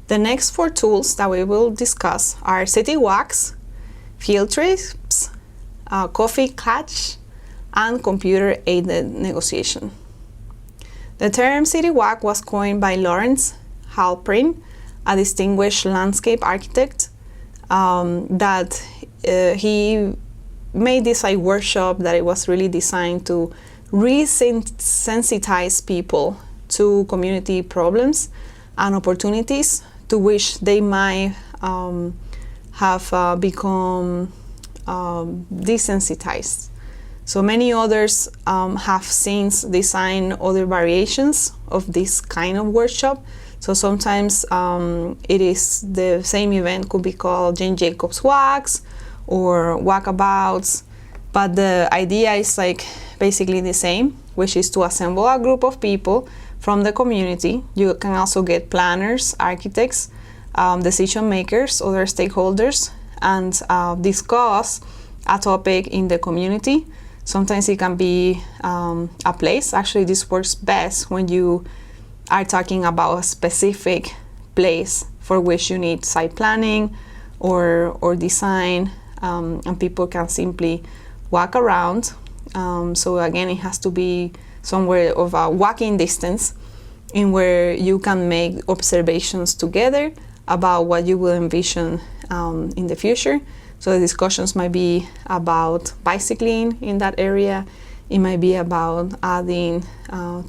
The next 4 tools that we will discuss are city walks, field trips, coffee Klatch, and computer-aided negotiation. The term city walk was coined by Lawrence Halprin, a distinguished landscape architect, that he made this workshop that it was really designed to resensitize people to community problems and opportunities to which they might have become desensitized. So many others have since designed other variations of this kind of workshop. So sometimes it is the same event could be called Jane Jacobs Walks or Walkabouts, but the idea is basically the same, which is to assemble a group of people from the community. You can also get planners, architects, decision makers, other stakeholders, and discuss a topic in the community. Sometimes it can be a place. Actually, this works best when you are talking about a specific place for which you need site planning or design, and people can simply walk around. So again, it has to be somewhere of a walking distance in where you can make observations together about what you will envision in the future. So the discussions might be about bicycling in that area. It might be about adding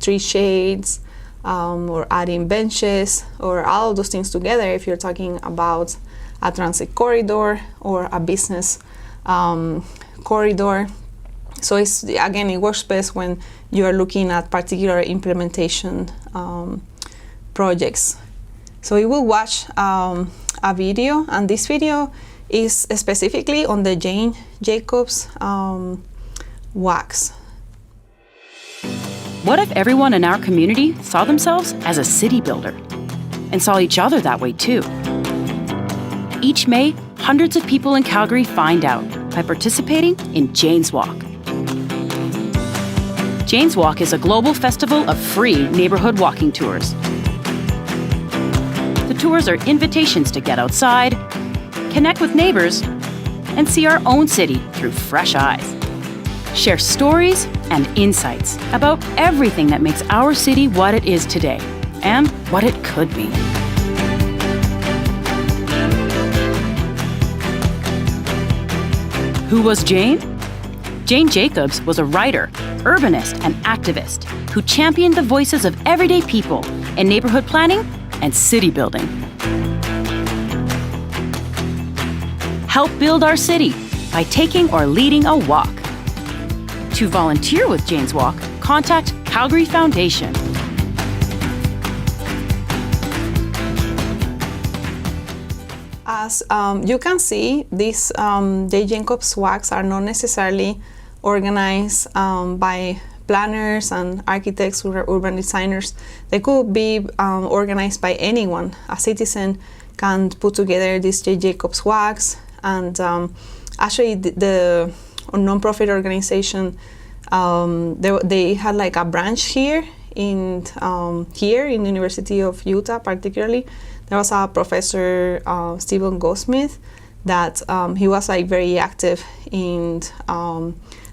tree shades or adding benches or all of those things together if you're talking about a transit corridor or a business corridor. So it works best when you are looking at particular implementation projects. So you will watch a video, and this video is specifically on the Jane Jacobs walks. What if everyone in our community saw themselves as a city builder and saw each other that way too? Each May, hundreds of people in Calgary find out by participating in Jane's Walk. Jane's Walk is a global festival of free neighborhood walking tours. The tours are invitations to get outside, connect with neighbors, and see our own city through fresh eyes. Share stories and insights about everything that makes our city what it is today and what it could be. Who was Jane? Jane Jacobs was a writer, urbanist, and activist who championed the voices of everyday people in neighborhood planning and city building. Help build our city by taking or leading a walk. To volunteer with Jane's Walk, contact Calgary Foundation. As you can see, these Jane Jacobs walks are not necessarily organized by planners and architects or urban designers. They could be organized by anyone. A citizen can put together these Jane Jacobs walks, and actually the non-profit organization, they had a branch here in the University of Utah. Particularly, there was a professor, Stephen Goldsmith, that he was very active in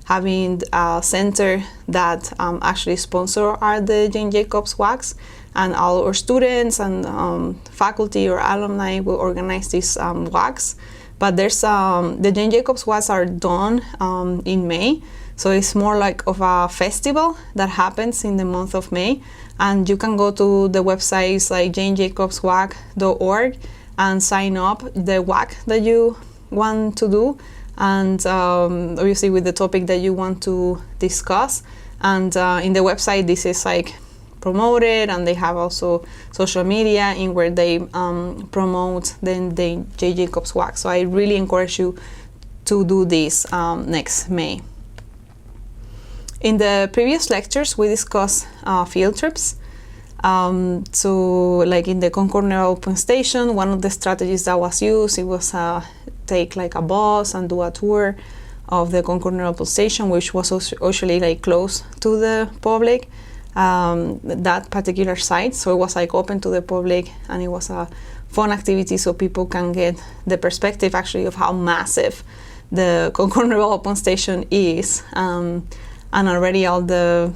having a center that actually sponsor the Jane Jacobs walks, and all our students and faculty or alumni will organize these walks. But there's the Jane Jacobs walks are done in May, so it's more of a festival that happens in the month of May, and you can go to the websites like janejacobswalk.org and sign up the walk that you want to do, and obviously with the topic that you want to discuss. And in the website, this is promoted, and they have also social media in where they promote the Jane Jacobs walk. So I really encourage you to do this next May. In the previous lectures, we discussed field trips. So in the Concord Narrow Open Station, one of the strategies that was used, it was take a bus and do a tour of the Concord Narrow Open Station, which was usually close to the public. that particular site. So it was like open to the public, and it was a fun activity so people can get the perspective actually of how massive the Concord Development Station is, and already all the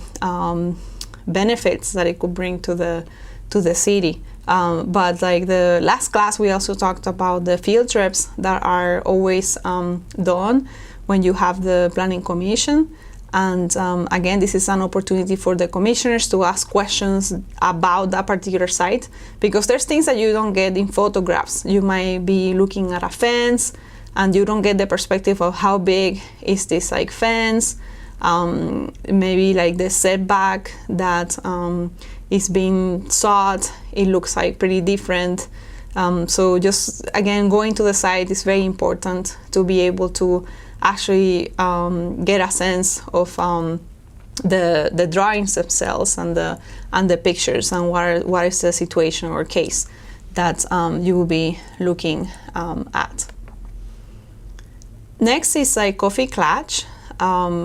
benefits that it could bring to the city. But like the last class, we also talked about the field trips that are always done when you have the planning commission. And again, this is an opportunity for the commissioners to ask questions about that particular site, because there's things that you don't get in photographs. You might be looking at a fence and you don't get the perspective of how big is this like fence, maybe like the setback that is being sought, it looks like pretty different. So just again, going to the site is very important to be able to actually get a sense of the drawings themselves and the pictures, and what is the situation or case that you will be looking at. Next is like Coffee Klatch,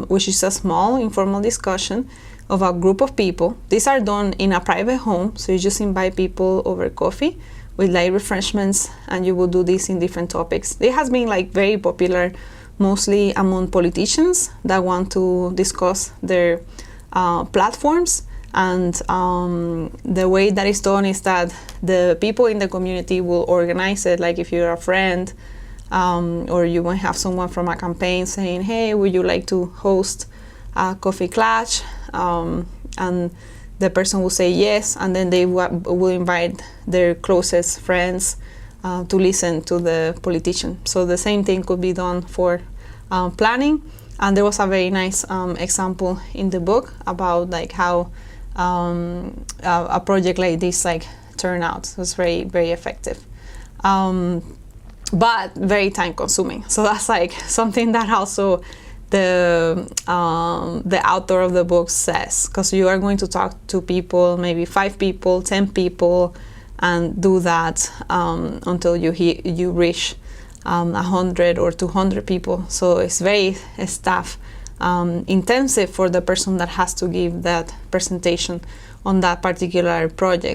which is a small informal discussion of a group of people. These are done in a private home, so you just invite people over coffee with light refreshments, and you will do this in different topics. It has been like very popular, mostly among politicians that want to discuss their platforms. And the way that it's done is that the people in the community will organize it. Like if you're a friend, or you might have someone from a campaign saying, hey, would you like to host a Coffee Klatch? And the person will say yes, and then they will invite their closest friends to listen to the politician. So the same thing could be done for planning. And there was a very nice example in the book about like how a project like this like turned out. It was very, very effective. But very time consuming. So that's like something that also the author of the book says, because you are going to talk to people, maybe 5 people, 10 people, and do that until you reach 100 or 200 people. So it's very staff intensive for the person that has to give that presentation on that particular project.